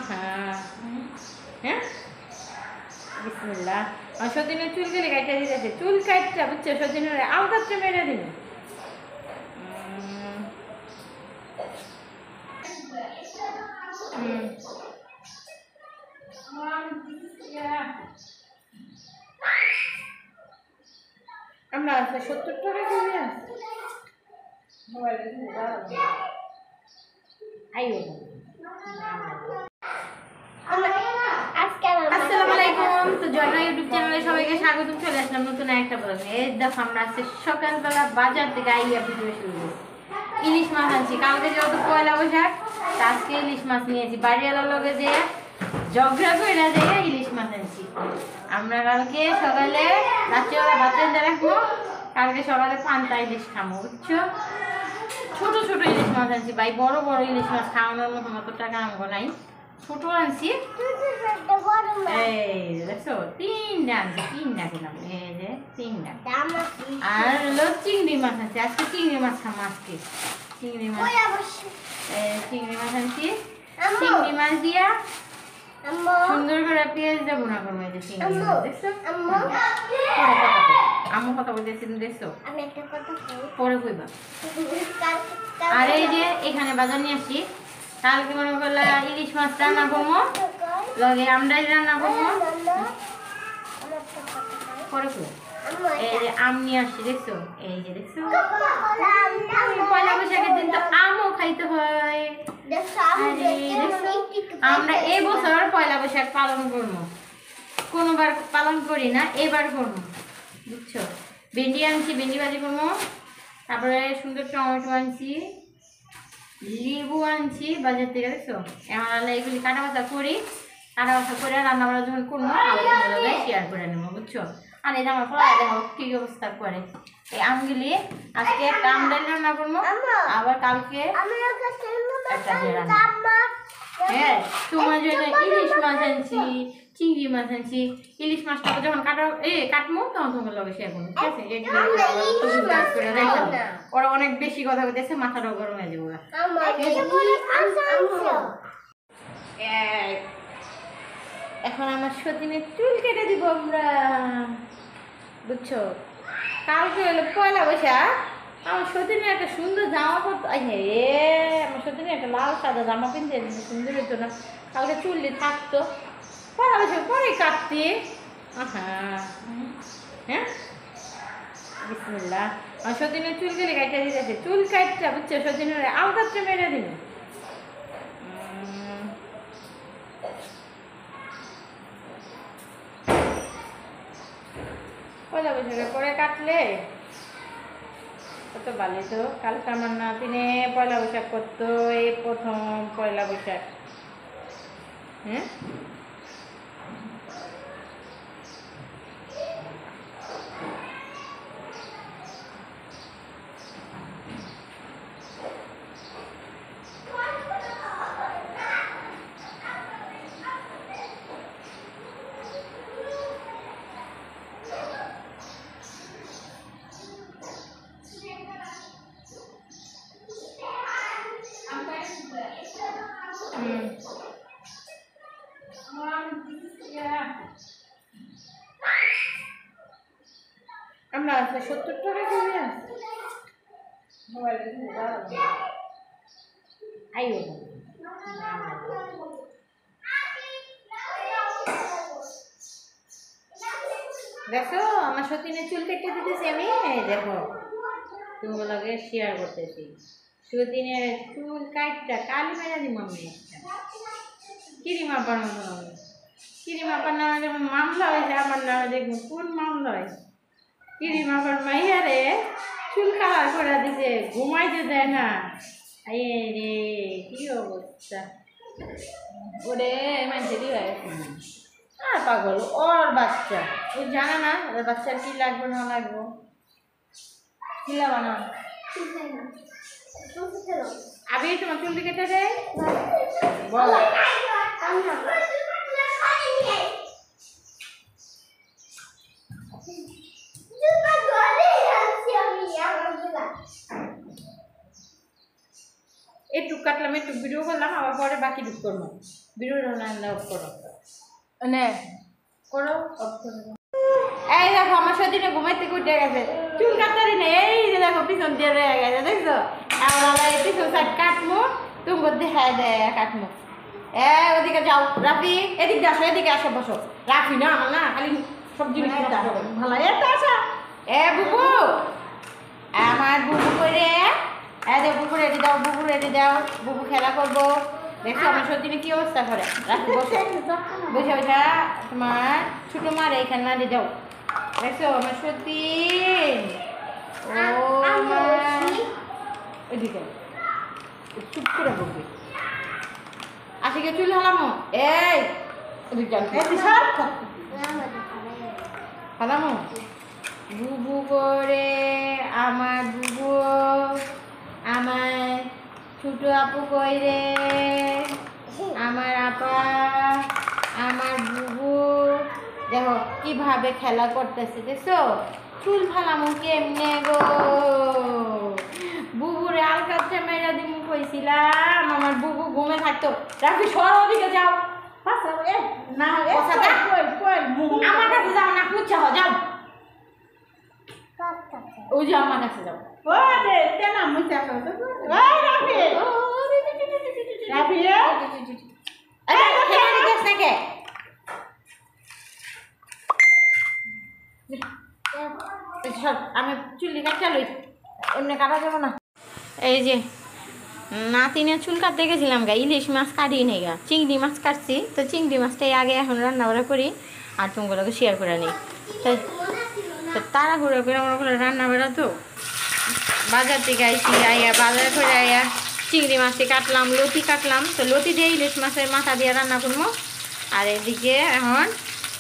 হ্যাঁ বিসমিল্লাহ। আর সতীনের চুল গেলে কাটতে দিতেছে, চুল কাটটা বুঝছো সতীনের আলগাত্রে মেরে দিন। আমরা 70 টাকা দিয়ে মোবাইলে আইও। আসসালামু আলাইকুম। তো জয়না ইউটিউব চ্যানেলে সবাইকে স্বাগতম। চলে আসলাম নতুন একটা ব্লগে। এই দেখো আমরা আজকে সকালবেলা বাজার থেকে আইয়া ভিডিও শুরু করছি। ইলিশ মাছ আনছি, কালকে যেহেতু পয়লা বৈশাখ আজকে ইলিশ মাছ নিয়েছি। বাড়িওয়ালার লগে যে ঝগড়া করে দিয়ে ইলিশ মাছ আনছি। আমরা কালকে সকালে রাত্রিবেলা ভাত রান্না রাখবো, কালকে সকালে পান্তা ইলিশ খাবো বুঝছো। ছোট ছোট ইলিশ মাছ আনছি ভাই, বড় বড় ইলিশ মাছ খাওয়ানোর মতো মতো টাকা আমগো নাই, ছোট আনছি। এই দেখছো তিনটা আনছি, তিনটা খেলাম, এই যে তিনটা। আর হলো চিংড়ি মাছ আনছি, আজকে চিংড়ি মাছ খাবো। আজকে চিংড়ি মাছ, চিংড়ি মাছ আনছি। চিংড়ি মাছ দিয়া সুন্দর করে পেঁয়াজ দিয়ে বোনা করবো। এই যে চিংড়ি মাছ দেখছো, আম্মু কথা বলতেছি তুমি দেখছো, পরে কইবা। আর এই যে এখানে বাজার নিয়ে আসি, কালকে মনে করলে ইলিশ মাছ রান্না করবো, লগে আমরাই রান্না করবো, পরে কইবা। এই যে আম নিয়ে আসছি দেখছো, এই যে দেখছো পয়লা বৈশাখের দিন তো আমও খাইতে হয়। আমরা এই বছর পয়লা বৈশাখ পালন করবো, কোনোবার পালন করি না, এবার করবো বুঝছো। ভেন্ডি আনছি, ভেন্ডি ভাজি করবো। তারপরে সুন্দর টমেটো আনছি, লেবু আনছি বাজার থেকে দেখছো। এখন এগুলি কাটা বাছা করি, কাটা বাছা করে রান্না বান্না যখন করবো শেয়ার করে নেবো বুঝছো। আর এই যে আমার ফলা দেখো কি অবস্থা করে। এই আমগুলি আজকে একটা আম ডাল রান্না করবো, আবার কালকে একটা রান্না। হ্যাঁ তোমার জন্য ইলিশ মাছ আনছি, চিংড়ি মাছ আনছি। ইলিশ মাছটা যখন কাটবো তখন তোমার লগে শেয়ার করবো, ঠিক আছে। ওরা অনেক বেশি কথা বলতেছে, মাথাটাও গরম হয়ে যাবো। এখন আমার সতীনের চুল কেটে দিব আমরা বুঝছো। কালকে হলো পয়লা বৈশাখ, আমার সতীনের একটা সুন্দর জামা পরতো, আমার সতীনের একটা লাল সাদা জামা কিনতে সুন্দর হতো না, কালকে চুলটি থাকতো। পয়লা বৈশাখ পরে কাটতে। হ্যাঁ বিসমিল্লাহ। আমার সতীনের চুল গেলে কাটতে দিতেছে, চুল কাটটা বুঝছো সতীনের আলগাত্রে মেরে দিন। পয়লা বৈশাখের পরে কাটলে কত ভালো তো। কালকে আমার নাতিনে পয়লা বৈশাখ করতো, এই প্রথম পয়লা বৈশাখ। হ্যাঁ আমরা 70 টাকা দিয়ে মোবাইলে আইও। দেখো আমার সতীনের চুল কেটে দিতেছি আমি, এই দেখো তোমার লগে শেয়ার করতেছি। সতীনের চুল কাটটা কালি মেরা দিব আমি। কিরিমা বানানো, কিরিমা বানানো যেমন মামলা হয়েছে আমার নামে, দেখবো কোন মামলা হয়েছে। কিরিমা আবার মাইয়ারে চুল কালার করে দিতে, ঘুমাইতে দেয় না। রে কি অবস্থা ওরে মানুষেরই হয়েছে। আর পাগল ওর বাচ্চা, ও জানে না ওর বাচ্চার কি লাগবে না লাগবো। কিলা বানা আবি তোমার চুল কেটে দেয় বল। একটু কাটলাম, একটু ভিডিও করলাম, আবার পরে বাকি টুক করবো। ভিডিওটা না অফ করো নে করো অফ করো। এই দেখো আমার সতীনে ঘুমাইতে উঠে গেছে, চুল কাটারি নেই, এই যে দেখো পিছন দিয়ে রয়ে গেছে দেখছো। আমরা এই পিছন সাইড কাটমু, তুমি দেখায় দেয় কাটমু। ওদিকে যাও রাফি, এদিকে আসো, এদিকে আসো, বসো। রাফি না আমার না খালি সব জিনিস ভালো এটা আসা। বুবু আমার বুবু করে বুবু রেডি দাও, বুবু রেডি দাও, বুবু খেলা করবো। দেখছো আমার সত্যি কি অবস্থা করে। রাখি বসে বসে বসে তোমার ছোটো মার এইখানে নাড়ি দাও। দেখছো আমার সত্যি ওইদিকে চুপ করে বলবি। আশিকে চুল হালামো, এই হালামো বুবু করে আমার বুবু, আমার ছোট আপু কই রে, আমার আপা, আমার বুবু। দেখো কিভাবে খেলা করতেছে দেখছো। চুল ফালামো কেমনে গো, বুবুরে আলকাচ্ছে মেরা দিমু কইছিলাম। আমার বুবু ঘুমে থাকতো। রাফি সর ওদিকে যাও, না আমার কাছে যাও না, খুঁজছে যাও, ওই যে আমার কাছে যাও। আমি চুল কাটতে লই, এমনি কাটা যাবো না। এই যে নাতিনের চুল কাটতে গেছিলাম গা, ইলিশ মাছ কাটি নেই গা, চিংড়ি মাছ কাটছি। তো চিংড়ি মাছটাই আগে এখন রান্না বাড়া করি আর তোমাগুলোকে শেয়ার করে নিই। তো তাড়াহুড়ো করে আমার করে রান্না বাড়া তো বাজার থেকে আইসি, আইয়া বাজার করে আইয়া চিংড়ি মাছটি কাটলাম, লতি কাটলাম। তো লতি দিয়ে ইলিশ মাছের মাথা দিয়ে রান্না করবো, আর এদিকে এখন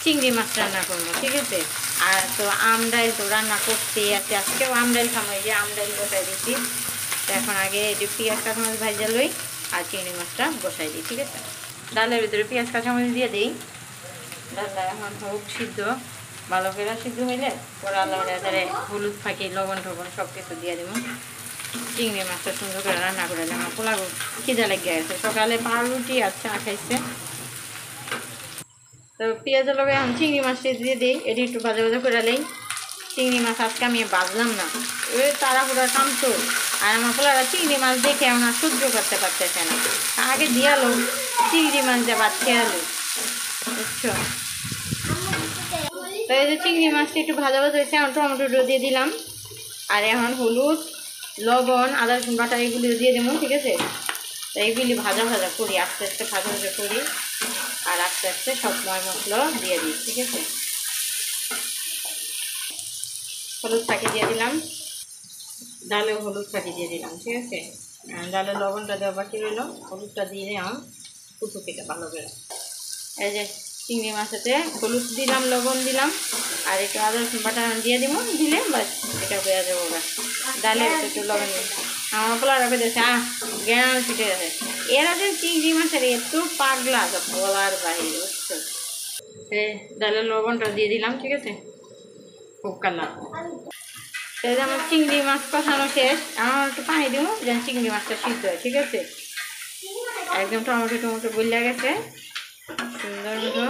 চিংড়ি মাছ রান্না করবো, ঠিক আছে। আর তো আমডাইল তো রান্না করতেই আছে, আজকেও আমডাইল খামো, এই যে আমডাইল বসাই দিচ্ছি। তো এখন আগে এটি পেঁয়াজ কাঁচামরিচ ভাজা লই আর চিংড়ি মাছটা বসাই দিই, ঠিক আছে। ডালের ভিতরে পেঁয়াজ কাঁচামরিচ দিয়ে দিই। ডালটা এখন হোক সিদ্ধ, ভালো করে সিদ্ধ হইলে পরে আলাদা তারে হলুদ ফাঁকি লবণ টবণ সব কিছু দিয়ে দেবো। চিংড়ি মাছটা সুন্দর করে রান্না করে দিলাম। আমার পোলা খিদা লেগে গেছে, সকালে পাউরুটি আর চা খাইছে। তো পেঁয়াজের লগে এখন চিংড়ি মাছটা দিয়ে দিই, এটি একটু ভাজা ভাজা করে নেই। চিংড়ি মাছ আজকে আমি বাজলাম না, ওই তাড়াহুড়া কাম তো। আর আমার পোলারা চিংড়ি মাছ দেখে আমার সহ্য করতে পারতেছে না, আগে দিয়ালো চিংড়ি মাছ দিয়ে ভাত খেয়ে আলো, বুঝছো। তো এই যে চিংড়ি মাছটা একটু ভাজা ভাজা হয়েছে, এখন টমেটো দিয়ে দিলাম। আর এখন হলুদ লবণ আদা রসুন বাটা এগুলি দিয়ে দেবো, ঠিক আছে। তো এইগুলি ভাজা ভাজা করি, আস্তে আস্তে ভাজা ভাজা করি আর আস্তে আস্তে সব মশলা দিয়ে দিই, ঠিক আছে। হলুদ ফাঁকি দিয়ে দিলাম, ডালেও হলুদ ফাঁকি দিয়ে দিলাম, ঠিক আছে। ডালের লবণটা দেওয়া বাকি রইল, হলুদটা দিয়ে দিলাম কুচু কেটে ভালো করে। এই যে চিংড়ি মাছেতে হলুদ দিলাম, লবণ দিলাম আর একটু আদা রসুন বাটা দিয়ে দিব, দিলে বাস এটা হয়ে যাবো। ডালে একটু লবণ দিই। আমার পোলার রাখে দিয়েছে জ্ঞান ফিটে গেছে। এরা যে চিংড়ি মাছের এত পাগলা বলার বাইরে, বুঝছো। ডালের লবণটা দিয়ে দিলাম, ঠিক আছে। খুব কালার এই যে আমার চিংড়ি মাছ কষানো শেষ, আমার একটু পানি দিব যেন চিংড়ি মাছটা সিদ্ধ হয়, ঠিক আছে। একদম টমেটো টমেটো গলিয়া গেছে সুন্দর মতো,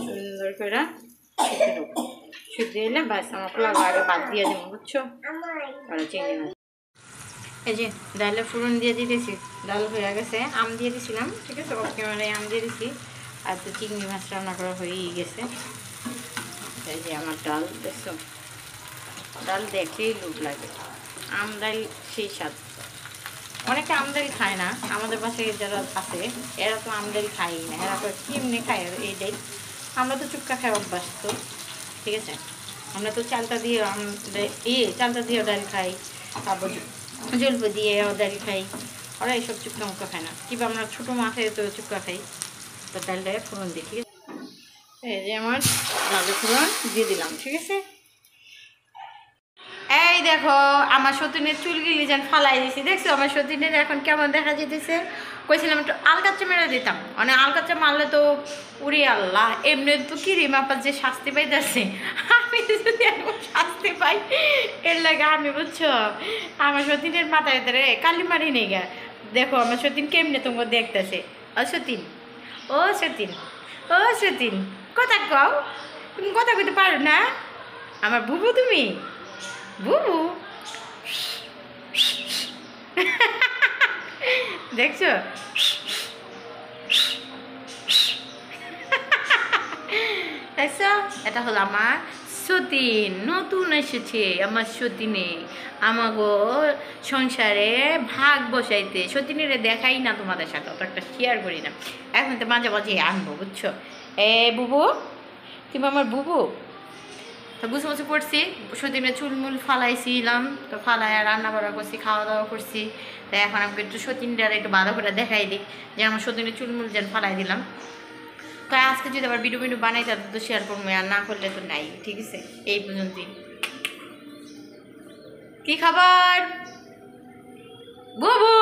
সুন্দর করে সিদ্ধ হলে বাস আমার পোলাও আগে বাদ দিয়ে দেবো, বুঝছো। চিংড়ি মাছ এই যে ডালে ফোড়ন দিয়ে দিতেছি, ডাল হয়ে গেছে, আম দিয়ে দিয়েছিলাম, ঠিক আছে। ওকে মানে আম দিয়ে দিছি আর তো চিংড়ি মাছ রান্না করা হয়েই গেছে। এই যে আমার ডাল দেখছো, ডাল দেখলেই লোভ লাগে। আম ডাল সেই স্বাদ। অনেকে আমদানি খায় না, আমাদের বাসায় যারা আছে এরা তো আমদানি খাই না, এরা তো কেমনি খায় এইটাই। আমরা তো চুক্কা খাই অভ্যাস তো, ঠিক আছে। আমরা তো চালটা দিয়ে চালটা দিয়েও ডাল খাই, তারপর জলপ দিয়েও ডাল খাই। ওরা এইসব চুক্কা মুক্কা খায় না, কিংবা আমরা ছোটো মাছে তো চুক্কা খাই। তো ডালটায় ফোড়ন দিই, ঠিক আছে। এই যে আমার ডালে ফোড়ন দিয়ে দিলাম, ঠিক আছে। এই দেখো আমার সতীনের চুলগুলি যেন ফালাই দিছি, দেখছো আমার সতীনের এখন কেমন দেখা যেতেছে। কইছিলাম একটু আলকাচ্চা মেরে দিতাম, মানে আলকাচ্চা মারলে তো উড়ি আল্লাহ, এমনি তো কিরিম আপার যে শাস্তি পাইতেছে, আমি যদি এখন শাস্তি পাই এর লাগে আমি, বুঝছো। আমার সতীনের মাথায় ধরে কালি মারি নেই গা, দেখো আমার সতীন কেমনে তোমাকে দেখতেছে। ও সতীন, ও সতীন, ও সতীন, কথা কও, তুমি কথা কইতে পারো না? আমার বুবু তুমি, বুবু। দেখছো? দেখছো? এটা হলো আমার সতীন, নতুন এসেছে আমার সতীনে আমাগো সংসারে ভাগ বসাইতে। সতীনের দেখাই না তোমাদের সাথে, অত একটা শেয়ার করি না, এখন তো মাঝে মাঝে আনবো, বুঝছো? এ বুবু, তুমি আমার বুবু। তো বুঝে বুঝে পড়ছি, সতীনের চুলমুল ফালাইছিলাম, তো ফালাই রান্না বান্না করছি, খাওয়া দাওয়া করছি। তাই এখন আমি একটু সতীনটার একটু ভালো করে দেখাই দিই যে আমার সতীনের চুলমুল যেন ফালাই দিলাম। তো আজকে যদি আবার ভিডিও বানাই তাদের তো শেয়ার করবো, আর না করলে তো নাই, ঠিক আছে? এই পর্যন্তই। কি খাবার বুবু?